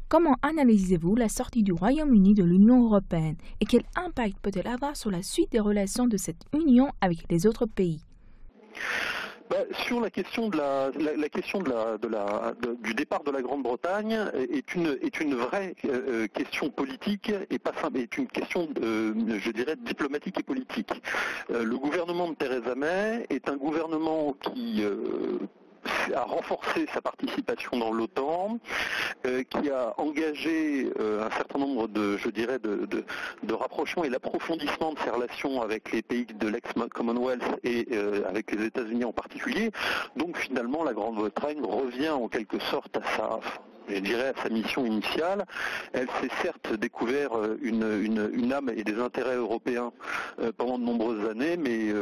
Comment analysez-vous la sortie du Royaume-Uni de l'Union européenne et quel impact peut-elle avoir sur la suite des relations de cette union avec les autres pays? Sur la question du départ de la Grande-Bretagne est une vraie question politique et pas simple, est une question, je dirais, diplomatique et politique. Le gouvernement de Theresa May est un gouvernement qui a renforcé sa participation dans l'OTAN, qui a engagé un certain nombre de rapprochements et l'approfondissement de ses relations avec les pays de l'ex-Commonwealth et avec les États-Unis en particulier. Donc finalement, la Grande-Bretagne revient en quelque sorte à sa mission initiale. Elle s'est certes découvert une âme et des intérêts européens pendant de nombreuses années, mais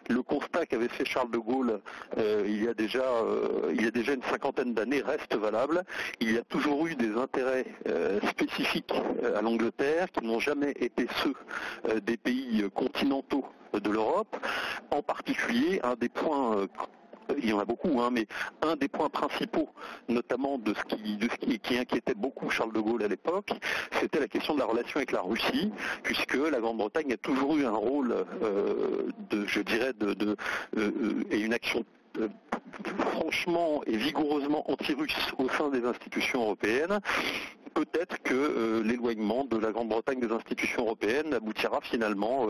le constat qu'avait fait Charles de Gaulle il y a déjà une cinquantaine d'années reste valable. Il y a toujours eu des intérêts spécifiques à l'Angleterre qui n'ont jamais été ceux des pays continentaux de l'Europe. En particulier, un des points il y en a beaucoup, mais un des points principaux, notamment de ce qui inquiétait beaucoup Charles de Gaulle à l'époque, c'était la question de la relation avec la Russie, puisque la Grande-Bretagne a toujours eu un rôle et une action franchement et vigoureusement anti-russe au sein des institutions européennes. Peut-être que l'éloignement de la Grande-Bretagne des institutions européennes aboutira finalement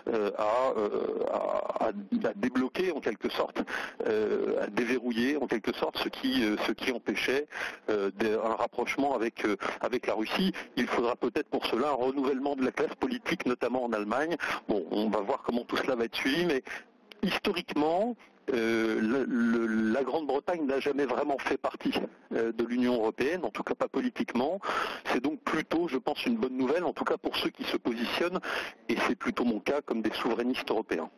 à débloquer en quelque sorte, à déverrouiller en quelque sorte ce qui empêchait un rapprochement avec la Russie. Il faudra peut-être pour cela un renouvellement de la classe politique, notamment en Allemagne. Bon, on va voir comment tout cela va être suivi, mais historiquement, la Grande-Bretagne n'a jamais vraiment fait partie de l'Union européenne, en tout cas pas politiquement. C'est donc plutôt, je pense, une bonne nouvelle, en tout cas pour ceux qui se positionnent, et c'est plutôt mon cas, comme des souverainistes européens.